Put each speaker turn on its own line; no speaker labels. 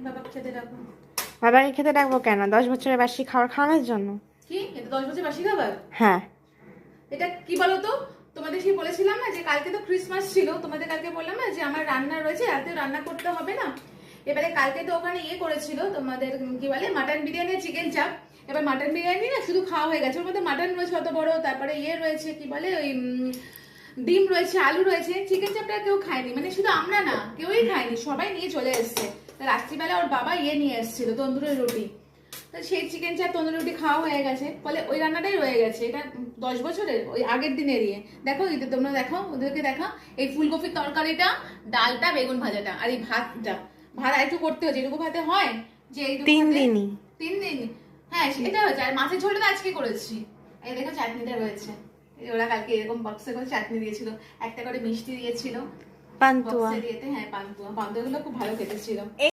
বাবাকে খেতে ডাকো।
বাবাকে খেতে ডাকবো কেন? 10 বছরের বাসি খাবার খাওয়ানোর জন্য।
কি এটা 10 বছর বাসি খাবার?
হ্যাঁ।
এটা কি বলো তো, তোমাদের সেই বলেছিলাম না যে কালকে তো ক্রিসমাস ছিল, তোমাদের কালকে বললাম না যে আমার রান্না রয়েছে, রাতেও রান্না করতে হবে না। এবারে কালকে তো ওখানে করেছিল তোমাদের কি বলে মাটন বিরিয়ানি, চিকেন চাপ। এবার মাটন বিরিয়ানি না শুধু খাওয়া হয়ে গেছে, ওর মধ্যে মাটন রয়েছে অত বড়, তারপরে রয়েছে কি বলে ওই ডিম রয়েছে, আলু রয়েছে। চিকেন চাপটা কেউ খায়নি, মানে শুধু আমরা না, কেউই খায়নি, সবাই নিয়ে চলে এসছে। রাত্রিবেলা ওর বাবা নিয়ে এসেছিল তন্দুরি রুটি, সেই চিকেন চাপ তন্দুরি রুটি খাওয়া হয়ে গেছে, ফলে ওই রান্নাটাই রয়ে গেছে। এটা 10 বছরের ওই আগের দিনের দেখো তোমরা দেখো, ওদেরকে দেখা এই ফুলকপির তরকারিটা, ডালটা, বেগুন ভাজাটা, আর এই ভাতটা। ভাত একটু করতে হচ্ছে, এটুকু ভাতে হয় যে এইটুকু
3 দিনই।
3 দিন। হ্যাঁ সেটা হয়েছে। আর মাছের ঝোলটা আজকে করেছি। এই দেখো চাটনিটা রয়েছে, ওরা কালকে এরকম বক্সে করে চাটনি দিয়েছিল, একটা করে মিষ্টি দিয়েছিল
পান্তুয়া।
হ্যাঁ পান্তুয়া, পান্তুয়া গুলো খুব ভালো খেতে ছিল।